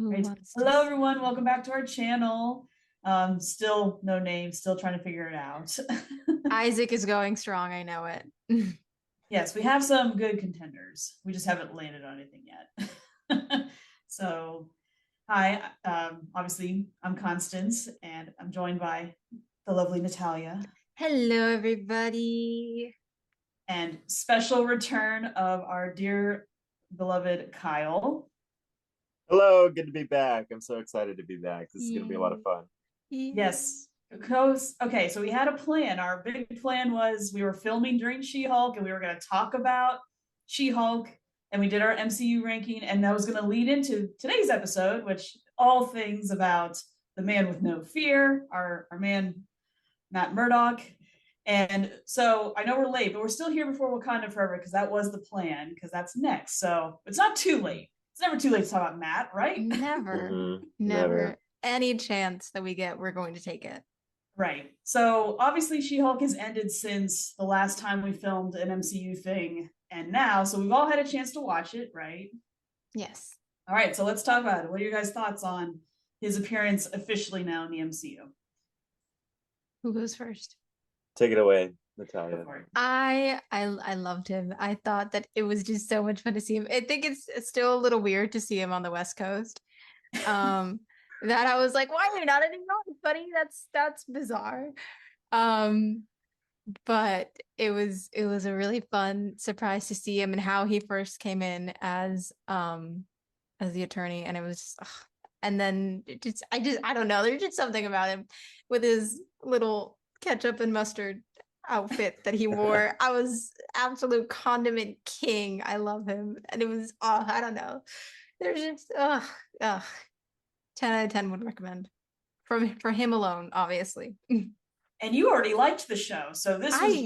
Right. Hello, everyone. Welcome back to our channel. Still no name, still trying to figure it out. Isaac is going strong, I know it. Yes, we have some good contenders. We just haven't landed on anything yet. So, hi. Obviously, I'm Constance, and I'm joined by the lovely Natalia. Hello, everybody. And special return of our dear beloved Kyle. Hello, good to be back. I'm so excited to be back. This is going to be a lot of Yay. fun. Yes. Okay, so we had a plan. Our big plan was we were filming during She-Hulk and we were going to talk about She-Hulk and we did our MCU ranking and that was going to lead into today's episode, which all things about the man with no fear, our man Matt Murdock. And so I know we're late, but we're still here before Wakanda Forever because that was the plan because that's next. So it's not too late. It's never too late to talk about Matt, right? Never, never. Any chance that we get, we're going to take it. Right. So obviously She-Hulk has ended since the last time we filmed an MCU thing and now, so we've all had a chance to watch it, right? Yes. All right, so let's talk about it. What are your guys' thoughts on his appearance officially now in the MCU? Who goes first? Take it away, Natalia. I loved him. I thought that it was just so much fun to see him. I think it's still a little weird to see him on the West Coast. That I was like, why are you not in New York, buddy? That's bizarre. But it was a really fun surprise to see him and how he first came in as the attorney, and it was just, and then I don't know, there's just something about him with his little ketchup and mustard outfit that he wore. I was absolute condiment king. I love him, and it was I don't know, there's just 10 out of 10 would recommend for him alone, obviously. And you already liked the show, so this was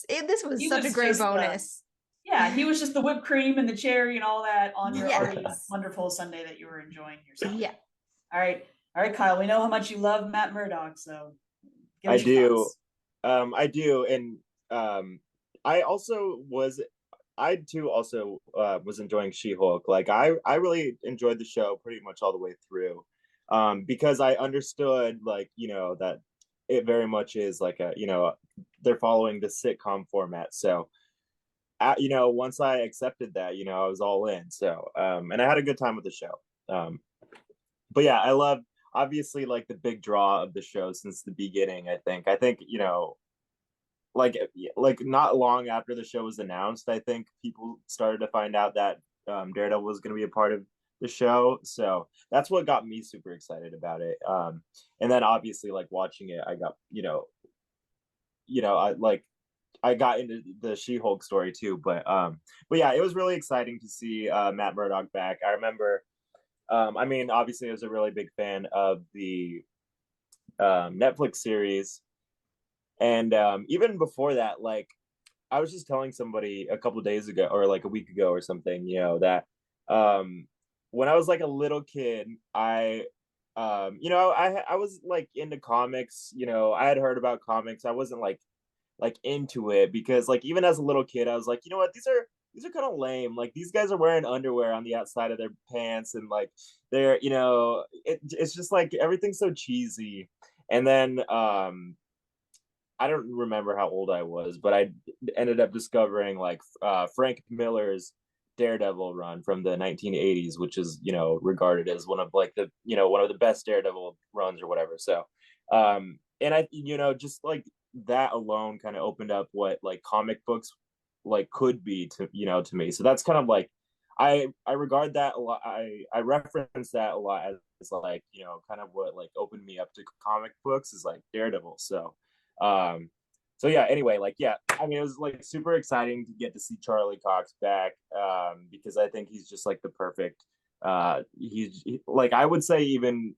this was such a great bonus. Yeah, he was just the whipped cream and the cherry and all that on your already Yes. wonderful Sunday that you were enjoying yourself. Yeah. All right, Kyle. We know how much you love Matt Murdock, so give I us your do. thoughts. I do, and I also was. I too also was enjoying She-Hulk. Like I really enjoyed the show pretty much all the way through, because I understood, like, that it very much is like a, they're following the sitcom format. So once I accepted that, I was all in. So, and I had a good time with the show. But yeah, I love, obviously, like, the big draw of the show since the beginning. I think, like not long after the show was announced, I think people started to find out that Daredevil was going to be a part of the show. So that's what got me super excited about it. And then obviously, like, watching it, I got, I got into the She-Hulk story too, but yeah, it was really exciting to see Matt Murdock back. I remember, I mean, obviously, I was a really big fan of the Netflix series, and even before that, like, I was just telling somebody a couple of days ago, or like a week ago, or something, that when I was like a little kid, I was like into comics. I had heard about comics. I wasn't like into it because, like, even as a little kid, I was like, you know what, these are kind of lame. Like, these guys are wearing underwear on the outside of their pants, and like they're, it's just like everything's so cheesy. And then I don't remember how old I was, but I ended up discovering, like, Frank Miller's Daredevil run from the 1980s, which is, regarded as one of, like, the, one of the best Daredevil runs or whatever. So and I, just like that alone kind of opened up what, like, comic books like could be to me. So that's kind of like, I regard that a lot. I reference that a lot as like, kind of what, like, opened me up to comic books is like Daredevil. Um so yeah, anyway, like, yeah, I mean, it was like super exciting to get to see Charlie Cox back, because I think he's just like the perfect, like, I would say even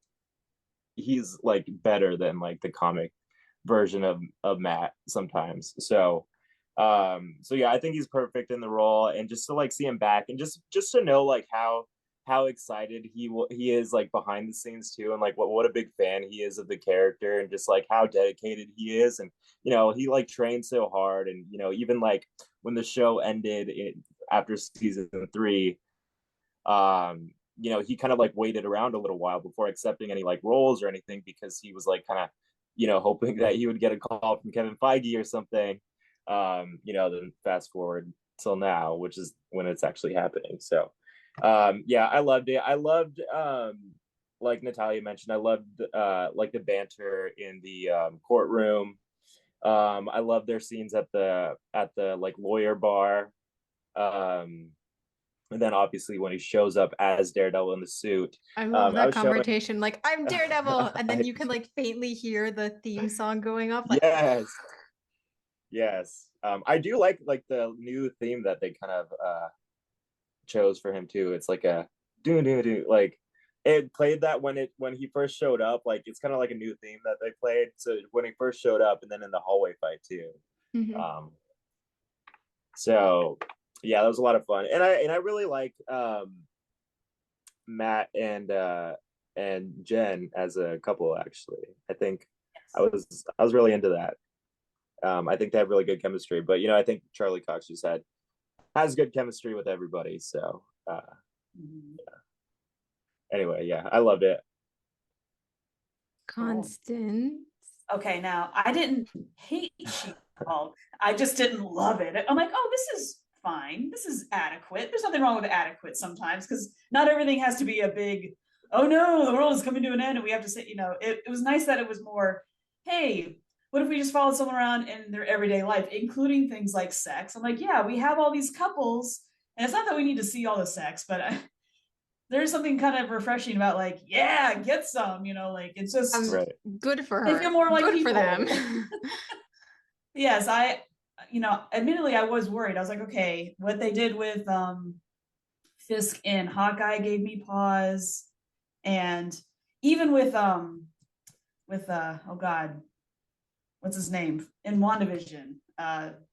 he's like better than like the comic version of Matt sometimes. So yeah, I think he's perfect in the role, and just to, like, see him back, and just to know, like, how excited he is, like, behind the scenes too, and like what a big fan he is of the character, and just like how dedicated he is, and he, like, trained so hard, and even like when the show ended after season 3, you know, he kind of like waited around a little while before accepting any like roles or anything, because he was like kind of, you know, hoping that he would get a call from Kevin Feige or something. You know, then fast forward till now, which is when it's actually happening. So yeah, I loved it. I loved like Natalia mentioned, I loved like the banter in the courtroom. I love their scenes at the like lawyer bar. And then obviously when he shows up as Daredevil in the suit. I love I that was showing conversation. Like, I'm Daredevil, and then you can like faintly hear the theme song going off. Like, yes. Yes. I do like the new theme that they kind of chose for him too. It's like a do do do, like it played that when he first showed up. Like it's kind of like a new theme that they played. So when he first showed up, and then in the hallway fight too. mhm. So yeah, that was a lot of fun, and I really like Matt and Jen as a couple. Actually, I think I was really into that. I think they have really good chemistry, but you know, I think Charlie Cox just has good chemistry with everybody. So yeah. Anyway, yeah, I loved it. Constance. Okay, now I didn't hate She-Hulk. I just didn't love it. I'm like, oh, this is fine. This is adequate. There's nothing wrong with adequate sometimes, because not everything has to be a big, oh no, the world is coming to an end and we have to say, you know, it was nice that it was more, hey, what if we just followed someone around in their everyday life, including things like sex? I'm like, yeah, we have all these couples, and it's not that we need to see all the sex, but there's something kind of refreshing about like, yeah, get some, you know, like it's just Right. Good for they her. feel more like Good people. for them. Yes, you know, admittedly I was worried. I was like, okay, what they did with Fisk and Hawkeye gave me pause. And even with oh god, what's his name? In WandaVision.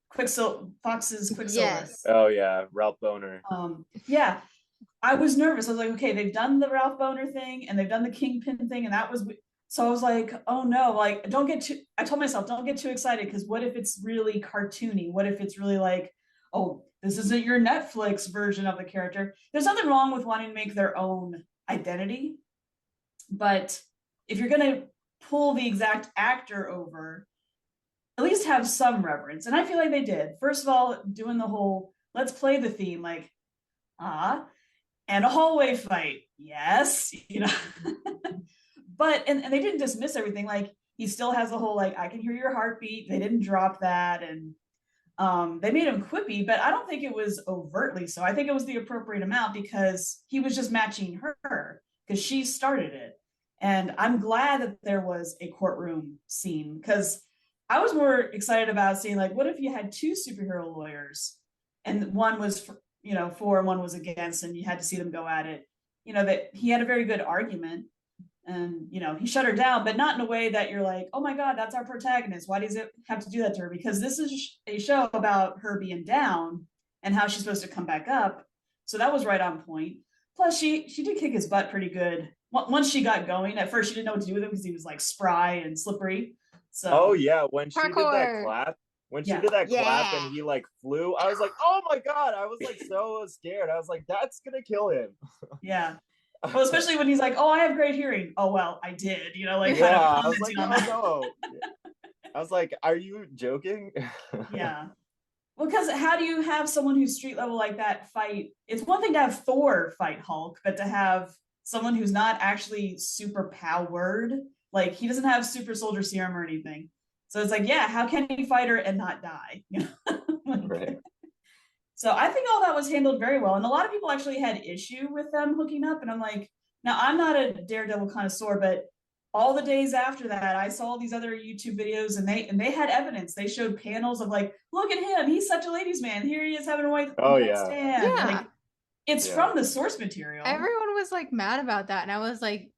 Quicksilver, Fox's Quicksilver. Yes. Oh yeah, Ralph Boner. Yeah. I was nervous. I was like, okay, they've done the Ralph Boner thing and they've done the Kingpin thing, and that was so I was like, oh no, like don't get too. I told myself, don't get too excited, because what if it's really cartoony? What if it's really like, oh, this isn't your Netflix version of the character? There's nothing wrong with wanting to make their own identity, but if you're gonna pull the exact actor over, at least have some reverence. And I feel like they did. First of all, doing the whole let's play the theme, like and a hallway fight, yes, you know. But and they didn't dismiss everything. Like he still has the whole like I can hear your heartbeat. They didn't drop that, and they made him quippy, but I don't think it was overtly so. I think it was the appropriate amount, because he was just matching her because she started it. And I'm glad that there was a courtroom scene, because I was more excited about seeing like, what if you had two superhero lawyers and one was for, you know, for and one was against, and you had to see them go at it. You know, that he had a very good argument, and you know he shut her down, but not in a way that you're like, oh my god, that's our protagonist, why does it have to do that to her? Because this is a show about her being down and how she's supposed to come back up. So that was right on point. Plus she did kick his butt pretty good once she got going. At first she didn't know what to do with him because he was like spry and slippery. So Oh yeah, when she did that Parkour. clap, Yeah. clap Yeah. and he like flew, I was like, oh my god, I was like so scared. I was like, that's gonna kill him. yeah. Well, especially when he's like, oh, I have great hearing. Oh well, I did, you know, like kind Yeah, of I was like, commenting on that. oh no. I was like, are you joking? Yeah. Well, because how do you have someone who's street level like that fight? It's one thing to have Thor fight Hulk, but to have someone who's not actually super powered, like he doesn't have super soldier serum or anything. So it's like, yeah, how can he fight her and not die? You know? Like, Right. so I think all that was handled very well. And a lot of people actually had issue with them hooking up. And I'm like, now I'm not a Daredevil connoisseur, but all the days after that, I saw these other YouTube videos, and they had evidence. They showed panels of like, look at him, he's such a ladies' man. Here he is having a white Oh yeah. stand. Yeah. Like it's Yeah. from the source material. Everyone was like mad about that, and I was like,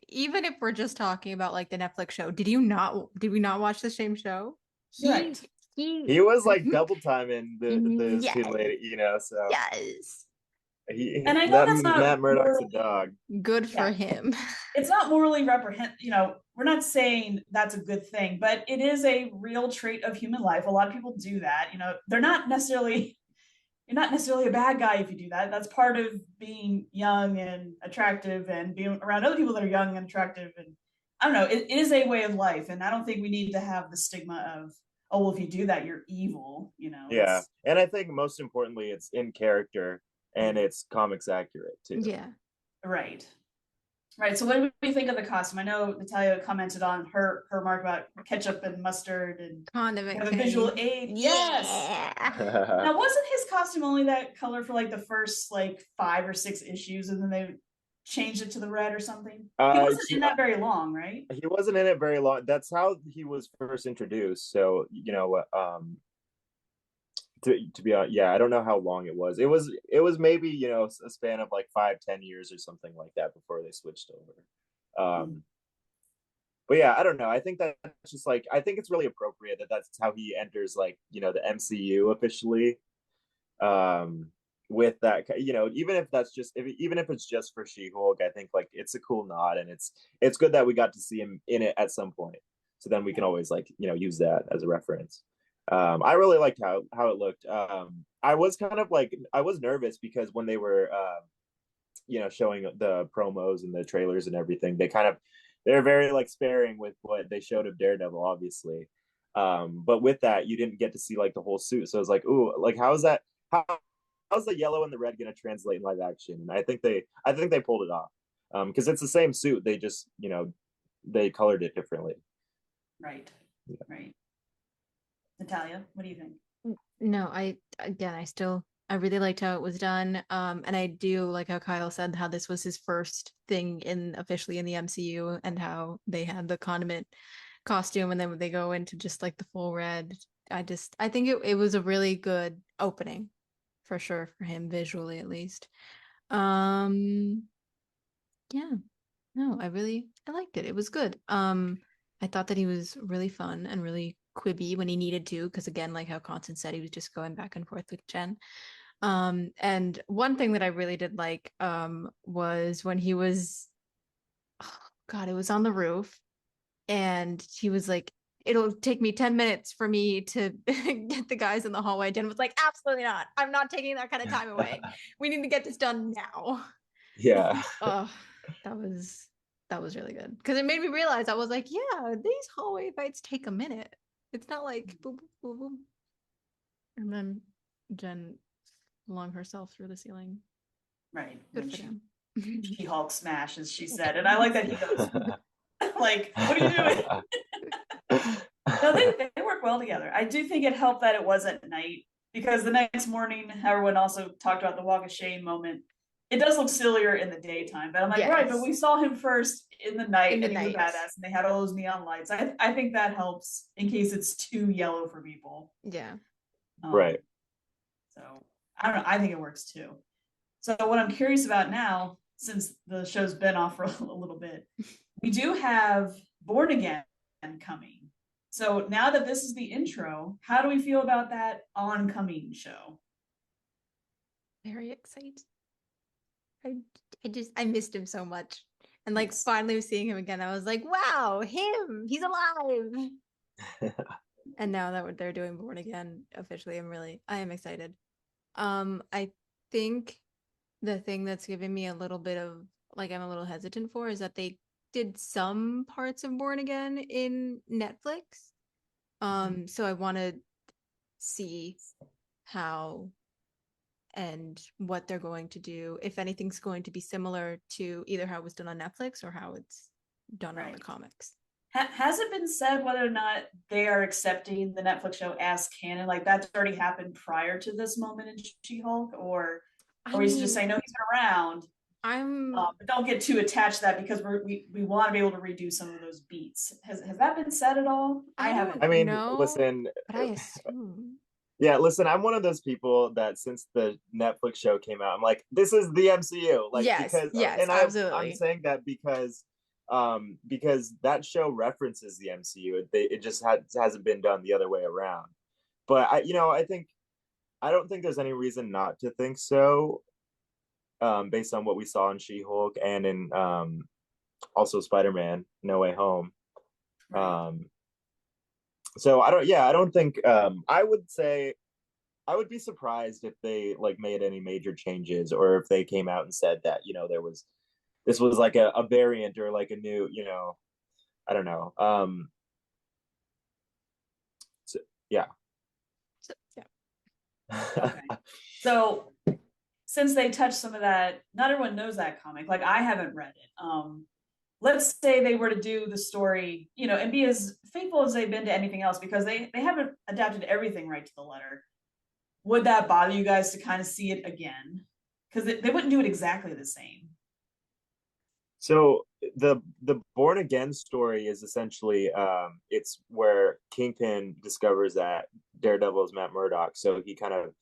even if we're just talking about like the Netflix show, did we not watch the same show? Right. He was like double timing the Yes. two lady, you know, so Yes. And I know that that's not Matt Murdock's a morally- dog. Good for Yeah. him. It's not morally reprehend, you know, we're not saying that's a good thing, but it is a real trait of human life. A lot of people do that, you know, they're not necessarily you're not necessarily a bad guy if you do that. That's part of being young and attractive and being around other people that are young and attractive. And I don't know, it is a way of life. And I don't think we need to have the stigma of, oh, well, if you do that, you're evil. You know, Yeah, and I think most importantly, it's in character and it's comics accurate too. Yeah. Right. Right. So what do we think of the costume? I know Natalia commented on her mark about ketchup and mustard and Condiment have a visual king. aid. Yeah. Now, wasn't his costume only that color for like the first like 5 or 6 issues, and then they changed it to the red or something? He wasn't in that very long, right? He wasn't in it very long. That's how he was first introduced. So, you know, to be honest, yeah, I don't know how long it was. It was maybe, you know, a span of like 5-10 years or something like that before they switched over. But yeah, I don't know. I think that's just like, I think it's really appropriate that that's how he enters, like, you know, the MCU officially. With that, you know, even if that's just even if it's just for She-Hulk, I think like it's a cool nod, and it's good that we got to see him in it at some point. So then we can always, like, you know, use that as a reference. I really liked how it looked. I was kind of like, I was nervous because when they were you know, showing the promos and the trailers and everything, they're very like sparing with what they showed of Daredevil, obviously. But with that, you didn't get to see like the whole suit. So I was like, ooh, like how's the yellow and the red going to translate in live action? And I think they pulled it off. Because it's the same suit. They just, you know, they colored it differently. Right. Yeah. Right. Natalia, what do you think? No, I really liked how it was done. And I do like how Kyle said how this was his first thing officially in the MCU, and how they had the condiment costume, and then when they go into just like the full red. I think it was a really good opening for sure for him, visually at least. Yeah. No, I liked it. It was good. I thought that he was really fun and really quibby when he needed to, because again, like how Constance said, he was just going back and forth with Jen. And one thing that I really did like was when he was, oh God, it was on the roof, and he was like, it'll take me 10 minutes for me to get the guys in the hallway. Jen was like, absolutely not. I'm not taking that kind of time away. We need to get this done now. Yeah. Oh, that was really good, because it made me realize, I was like, yeah, these hallway fights take a minute. It's not like boom, boom, boom, and then Jen flung herself through the ceiling. Right. Good for them. She-Hulk smash, as she said, and I like that he goes, like, what are you doing? No, they work well together. I do think it helped that it was at night, because the next morning, everyone also talked about the walk of shame moment. It does look sillier in the daytime, but I'm like, right, but we saw him first in the night, and he was a badass, and they had all those neon lights. I think that helps in case it's too yellow for people. Yeah. Right. So I don't know. I think it works too. So what I'm curious about now, since the show's been off for a little bit, we do have Born Again coming. So now that this is the intro, how do we feel about that oncoming show? Very excited. I missed him so much. And like, yes, finally seeing him again, I was like, wow, him, he's alive. And now that they're doing Born Again officially, I am excited. I think the thing that's giving me a little bit of, like, I'm a little hesitant for, is that they did some parts of Born Again in Netflix. So I want to see how and what they're going to do, if anything's going to be similar to either how it was done on Netflix or how it's done on the comics. Has it been said whether or not they are accepting the Netflix show as canon? Like, that's already happened prior to this moment in She-Hulk, or we just say, no, he's been around. But don't get too attached to that, because we want to be able to redo some of those beats. Has that been said at all? I haven't. I mean, listen, but I assume. Yeah, listen, I'm one of those people that since the Netflix show came out, I'm like, this is the MCU. Like, yes, and I'm saying that because that show references the MCU. It just hasn't been done the other way around. But I don't think there's any reason not to think so. Based on what we saw in She-Hulk and in also Spider-Man No Way Home. So I don't think I would say I would be surprised if they like made any major changes, or if they came out and said that, you know, this was like a variant or like a new, you know, I don't know. So, yeah. So, yeah. Okay. So since they touched some of that, not everyone knows that comic. Like I haven't read it. Let's say they were to do the story, you know, and be as faithful as they've been to anything else, because they haven't adapted everything right to the letter. Would that bother you guys to kind of see it again? Because they wouldn't do it exactly the same. So the Born Again story is essentially it's where Kingpin discovers that Daredevil is Matt Murdock, so he kind of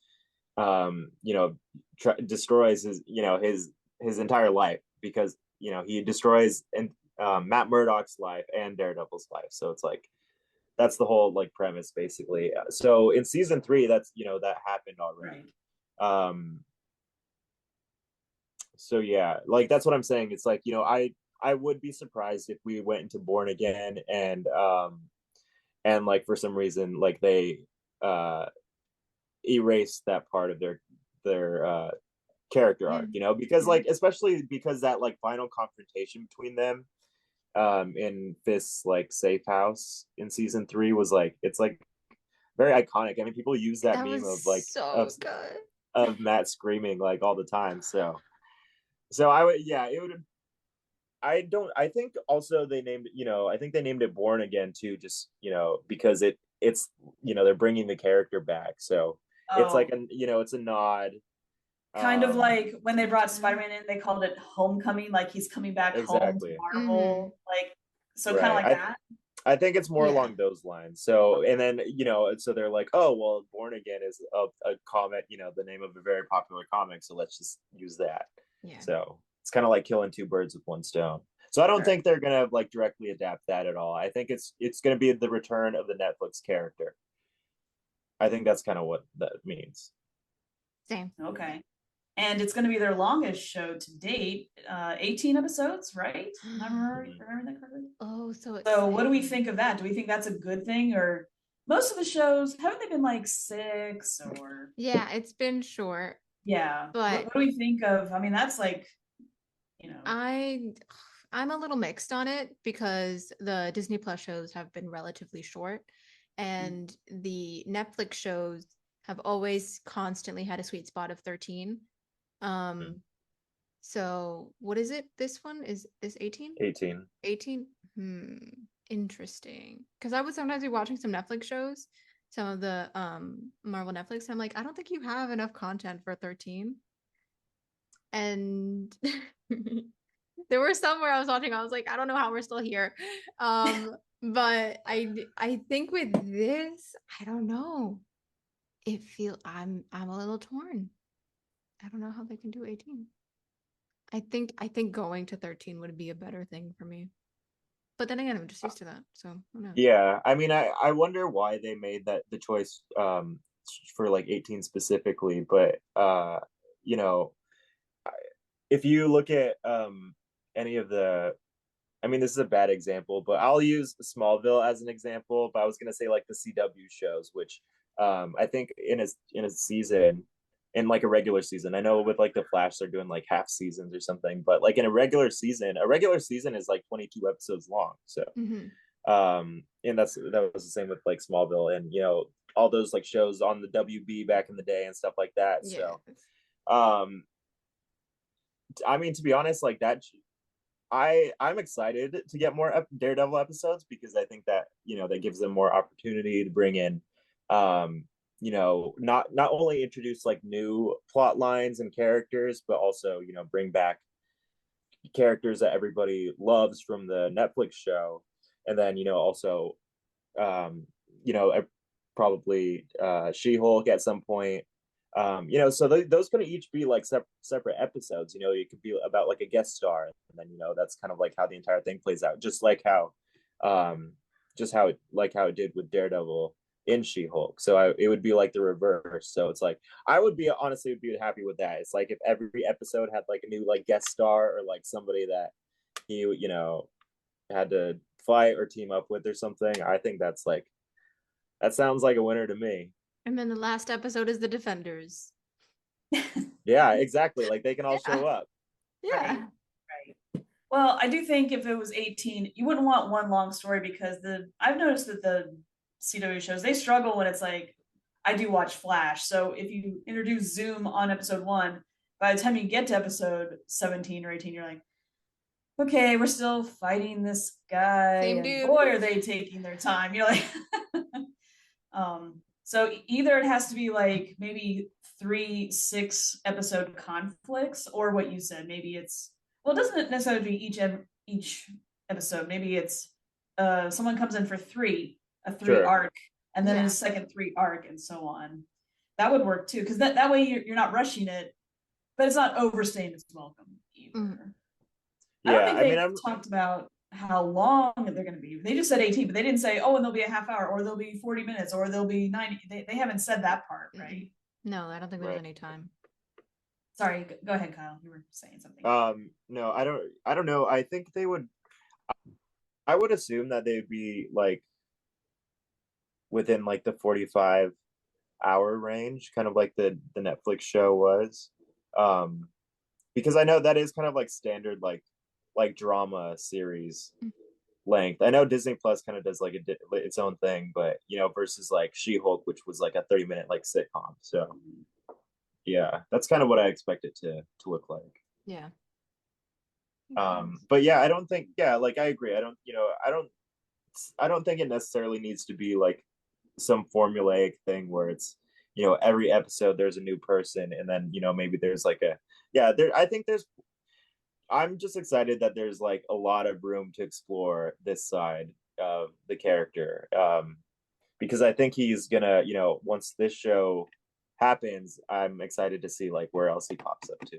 you know destroys his, you know, his entire life, because, you know, he destroys and Matt Murdock's life and Daredevil's life. So it's like that's the whole like premise basically. So in season 3, that's, you know, that happened already. Right. So yeah, like that's what I'm saying. It's like, you know, I would be surprised if we went into Born Again and like for some reason like they uh erased that part of their character arc, you know, because like especially because that like final confrontation between them in Fist's like safe house in season 3 was like, it's like very iconic. I mean, people use that That meme was of like so good. of Matt screaming like all the time. So I would, yeah, it would. I don't. I think also they named, you know, I think they named it Born Again too, just, you know, because it's, you know, they're bringing the character back, so it's like Oh, a, you know, it's a nod. kind of Um, like when they brought Spider-Man in, they called it Homecoming, like he's coming back home to exactly. Mm-hmm. Marvel, like so kind of Right. like that. I think it's more Yeah. along those lines. So, and then, you know, so they're like, oh, well, Born Again is a comic, you know, the name of a very popular comic, so let's just use that. Yeah. So it's kind of like killing two birds with one stone. So I don't Sure. think they're gonna like directly adapt that at all. I think it's gonna be the return of the Netflix character. I think that's kind of what that means. Same. Okay. And it's going to be their longest show to date, 18 episodes, right? Am I Mhm. remembering that correctly? Oh, so So, what do we exciting. think of that? Do we think that's a good thing, or most of the shows haven't they been like 6 or Yeah, it's been short, yeah? but What do we think of? I mean, that's like I I'm a little mixed on it because the Disney Plus shows have been relatively short and the Netflix shows have always constantly had a sweet spot of 13. Um so what is it? This one is 18? 18. 18? Interesting. Because I would sometimes be watching some Netflix shows, some of the Marvel Netflix, and I'm like, I don't think you have enough content for 13. And there were some where I was watching, I was like, I don't know how we're still here. But I think with this, I don't know. I'm a little torn. I don't know how they can do 18. I think going to 13 would be a better thing for me. But then again, I'm just used to that. So who knows? Yeah, I mean, I wonder why they made that the choice for like 18 specifically, but you know, if you look at any of the, I mean, this is a bad example, but I'll use Smallville as an example, but I was gonna say like the CW shows, which I think in a season, in like a regular season, I know with like the Flash they're doing like half seasons or something, but like in a regular season is like 22 episodes long. So Mm-hmm. and that was the same with like Smallville and, you know, all those like shows on the WB back in the day and stuff like that. Yes. So um I mean, to be honest, like that, I'm excited to get more Daredevil episodes, because I think that, you know, that gives them more opportunity to bring in you know, not only introduce like new plot lines and characters, but also, you know, bring back characters that everybody loves from the Netflix show, and then, you know, also um, you know, probably She-Hulk at some point. You know, so those could each be like separate episodes. You know, it could be about like a guest star, and then, you know, that's kind of like how the entire thing plays out, um, just how it did with Daredevil in She-Hulk. So it would be like the reverse. So it's like I would be honestly be happy with that. It's like if every episode had like a new like guest star, or like somebody that he, you know, had to fight or team up with or something. I think that's like, that sounds like a winner to me. And then the last episode is the Defenders. Yeah, exactly. Like they can all Yeah. show up. Yeah. Right. Well, I do think if it was 18, you wouldn't want one long story because I've noticed that the CW shows, they struggle when it's like, I do watch Flash. So if you introduce Zoom on episode 1, by the time you get to episode 17 or 18, you're like, okay, we're still fighting this guy, Same and dude. boy, are they taking their time. You're like, so either it has to be like maybe 3 6 episode conflicts, or what you said, maybe it's, well, it doesn't necessarily be each episode. Maybe it's someone comes in for a 3 Sure. arc, and then Yeah. a second 3 arc, and so on. That would work too, because that way you're not rushing it, but it's not overstaying its welcome either. Mhm. I don't Yeah, think I mean, they talked about how long they're going to be. They just said 18, but they didn't say, oh, and there'll be a half hour, or there'll be 40 minutes, or there'll be 90. They haven't said that part, right? No, I don't think there's Right. any time. Sorry, go ahead, Kyle. You were saying something. No, I don't know. I think I would assume that they'd be like within like the 45-hour range, kind of like the Netflix show was. Because I know that is kind of like standard like drama series length. I know Disney Plus kind of does like its own thing, but you know, versus like She-Hulk, which was like a 30-minute like sitcom. So yeah, that's kind of what I expect it to look like. Yeah. But yeah, I don't think, yeah, like I agree. I don't think it necessarily needs to be like some formulaic thing where it's, you know, every episode there's a new person, and then, you know, maybe there's like I think I'm just excited that there's like a lot of room to explore this side of the character. Because I think he's gonna, you know, once this show happens, I'm excited to see like where else he pops up to.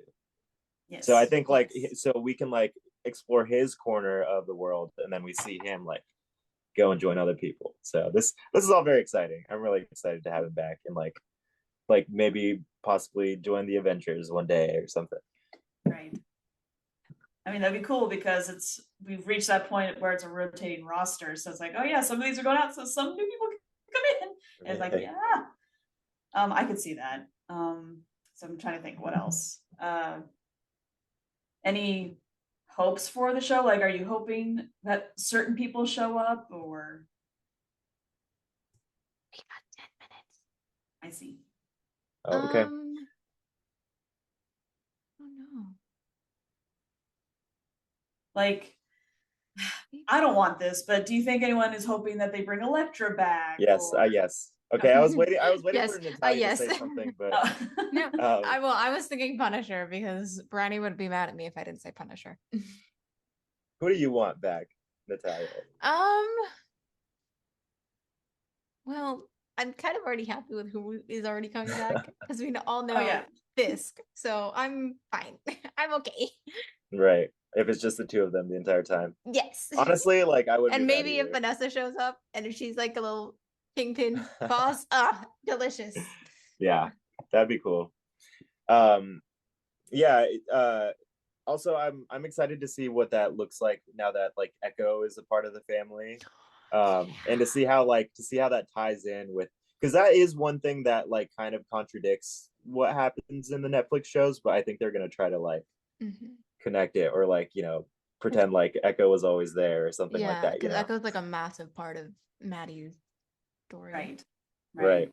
Yes. So I think like, yes. so we can like explore his corner of the world, and then we see him like go and join other people. So this is all very exciting. I'm really excited to have him back, and like maybe possibly join the Avengers one day or something. Right. I mean, that'd be cool because we've reached that point where it's a rotating roster. So it's like, oh yeah, some of these are going out, so some new people can come in. And it's like, yeah. I could see that. So I'm trying to think what else. Any hopes for the show? Like, are you hoping that certain people show up, or? We got 10 minutes. I see. Oh, okay. Oh no. Like, I don't want this, but do you think anyone is hoping that they bring Elektra back? Yes, or... yes. Okay, I was waiting Yes, for Natalia yes. to say something, but No, I was thinking Punisher because Brownie would be mad at me if I didn't say Punisher. who do you want back, Natalia? Well, I'm kind of already happy with who is already coming back because we all know yeah. Fisk, so I'm fine. I'm okay. Right. If it's just the two of them the entire time. Yes. Honestly, like I would. And be maybe if Vanessa shows up and if she's like a little kingpin boss, delicious. Yeah, that'd be cool. Yeah. Also, I'm excited to see what that looks like now that like Echo is a part of the family. And to see how that ties in with, because that is one thing that like kind of contradicts what happens in the Netflix shows, but I think they're gonna try to like connect it, or like, you know, pretend like Echo was always there or something like that. Because Echo's like a massive part of Maddie's story. Right.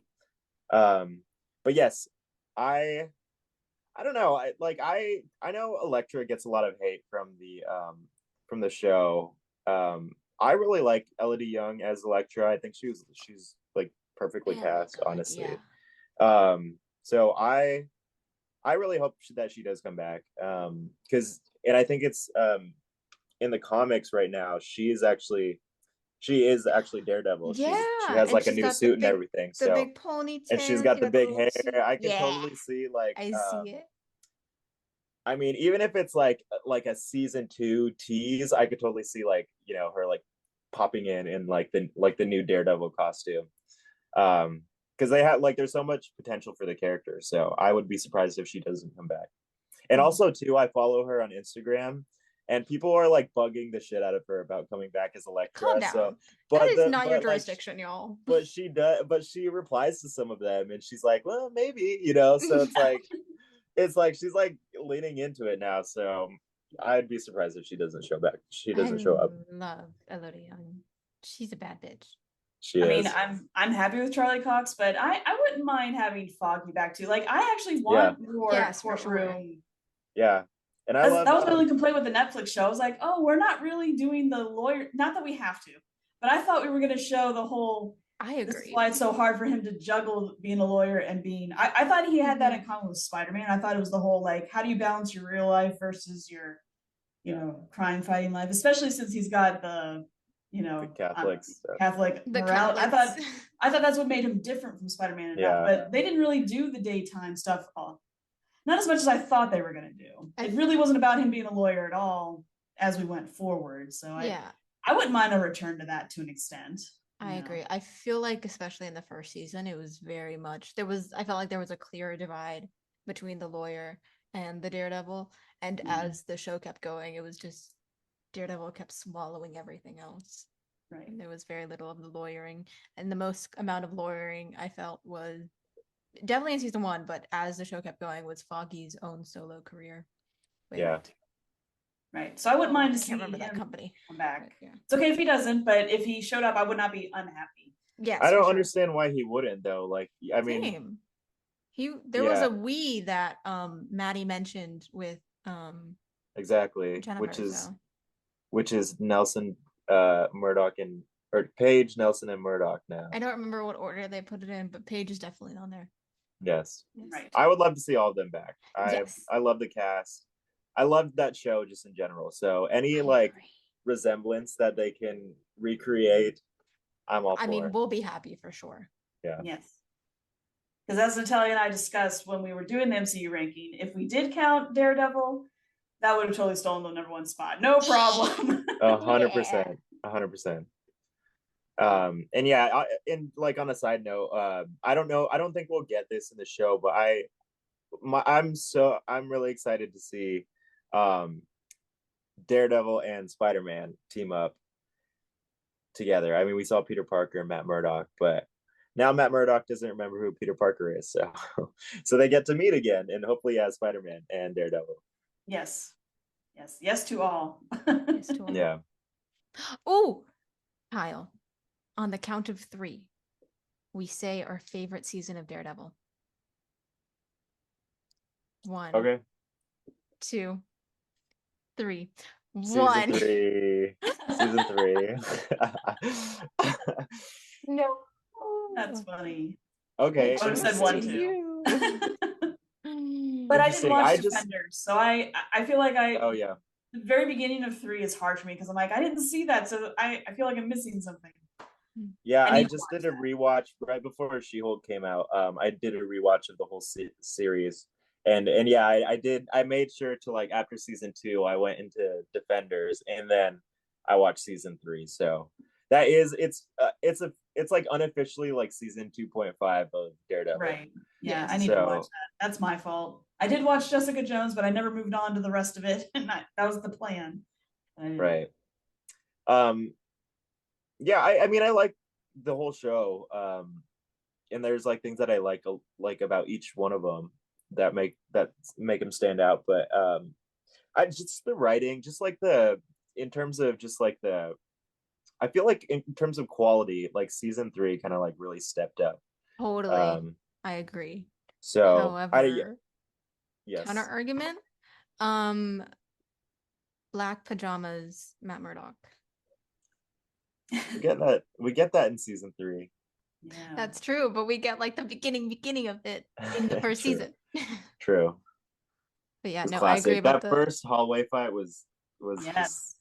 But yes, I don't know. I know Elektra gets a lot of hate from the show. I really like Elodie Young as Elektra. I think she's like perfectly cast, honestly. Yeah. So I really hope that she does come back. Because, and I think it's in the comics right now, she is actually Daredevil. Yeah, she has like a new suit and everything. The so big ponytail, and she's got the big hair. suit. I can totally see like I see it. I mean, even if it's like a season 2 tease, I could totally see like, you know, her like popping in like the new Daredevil costume. Because they have like, there's so much potential for the character. So I would be surprised if she doesn't come back. And also too, I follow her on Instagram, and people are like bugging the shit out of her about coming back as Elektra. Calm down. So, That is not your but, like, jurisdiction, y'all. but she does, but she replies to some of them, and she's like, "Well, maybe," you know. So it's like she's like leaning into it now. So I'd be surprised if she doesn't show back. She doesn't show up. I love Elodie. She's a bad bitch. She I is. mean, I'm happy with Charlie Cox, but I wouldn't mind having Foggy back too. Like, I actually want more Yes, for sure. courtroom. Yeah. And I love That was my only complaint with the Netflix show. I was like, oh, we're not really doing the lawyer. Not that we have to, but I thought we were going to show the whole. I This is agree. why it's so hard for him to juggle being a lawyer and being. I thought he had that in common with Spider-Man. I thought it was the whole, like, how do you balance your real life versus your, crime fighting life, especially since he's got the, the Catholic stuff. Catholic The morality. Catholics. I thought that's what made him different from Spider-Man enough, but they didn't really do the daytime stuff. Not as much as I thought they were going to do. It really wasn't about him being a lawyer at all as we went forward. So I wouldn't mind a return to that to an extent. I agree. I feel like, especially in the first season, it was very much, I felt like there was a clear divide between the lawyer and the Daredevil. And as the show kept going, it was just Daredevil kept swallowing everything else. Right. And there was very little of the lawyering. And the most amount of lawyering I felt was definitely in season 1, but as the show kept going, was Foggy's own solo career. Right. So I wouldn't mind to see remember that him company come back. But, it's okay if he doesn't, but if he showed up, I would not be unhappy. Yes, I don't understand why he wouldn't though. Like, I mean, Same. There was a we that Maddie mentioned with exactly, Jennifer, which is Nelson, Murdock, or Paige, Nelson, and Murdock now. I don't remember what order they put it in, but Paige is definitely on there. Yes. Right. I would love to see all of them back. I love the cast. I love that show just in general. So any resemblance that they can recreate, I'm all for. I mean, we'll be happy for sure. Yeah. Yes. Because as Natalia and I discussed when we were doing the MCU ranking, if we did count Daredevil, that would have totally stolen the #1 spot. No problem. 100%. 100%. And yeah, and like on a side note, I don't know, I don't think we'll get this in the show, but I'm really excited to see Daredevil and Spider-Man team up together. I mean, we saw Peter Parker and Matt Murdock, but now Matt Murdock doesn't remember who Peter Parker is, so they get to meet again, and hopefully as Spider-Man and Daredevil. Yes to all. Yes to all. Yeah. Oh, Kyle, on the count of 3, we say our favorite season of Daredevil. 1. Okay. 2, 3. Season 3. Season 3. No. That's funny. Okay. I would have said 1 too. But I didn't watch Defenders, so I feel like the very beginning of 3 is hard for me because I'm like, I didn't see that, so I feel like I'm missing something. Yeah, I just did a rewatch right before She-Hulk came out. I did a rewatch of the whole series, and yeah, I did. I made sure to, like, after season 2, I went into Defenders, and then I watched season 3. So that is it's like unofficially like season 2.5 of Daredevil. Right. Yeah, I need to watch that. That's my fault. I did watch Jessica Jones, but I never moved on to the rest of it, and that was the plan. Right. Yeah, I mean, I like the whole show, and there's like things that I like about each one of them that make them stand out. But I just the writing, just like in terms of just like I feel like in terms of quality, like season 3 kind of like really stepped up. Totally, I agree. So, however, yes. Counter argument, Black Pajamas, Matt Murdock. We get that in season 3. Yeah. That's true, but we get like the beginning of it in the first season. True. But yeah, no, classic. I agree about that first hallway fight was yes.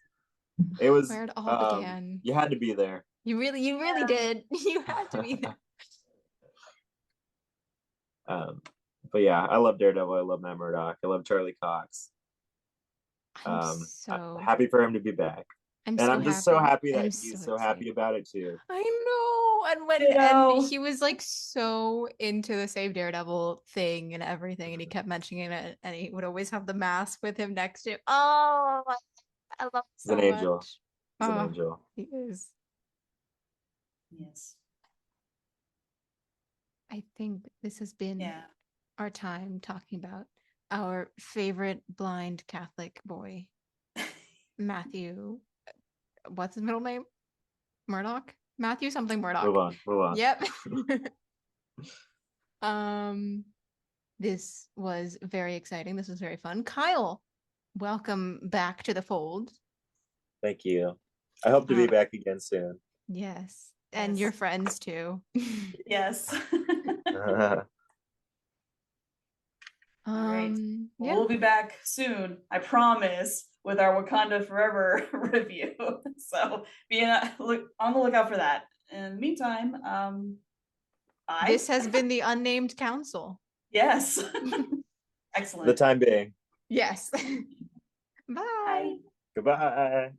It was where it all began. You had to be there. You really did. You had to be there. But yeah, I love Daredevil. I love Matt Murdock. I love Charlie Cox. I'm happy for him to be back. I'm just so happy that he's so happy about it too. I know. And he was like so into the Save Daredevil thing and everything, and he kept mentioning it, and he would always have the mask with him next to him. Oh, I love He's an so angel. much. He's an Oh, angel. he is. Yes. I think this has been Yeah. our time talking about our favorite blind Catholic boy, Matthew. What's his middle name? Murdock? Matthew something Murdock. Move on. Move on. Yep. This was very exciting. This was very fun. Kyle, welcome back to the fold. Thank you. I hope to be back again soon. Yes. And Yes. your friends too. Yes. All right. Yeah. We'll be back soon, I promise, with our Wakanda Forever review. So be on the lookout for that. In the meantime, This has been the Unnamed Council. yes. the Excellent. time being. Yes. Bye. Bye. Goodbye.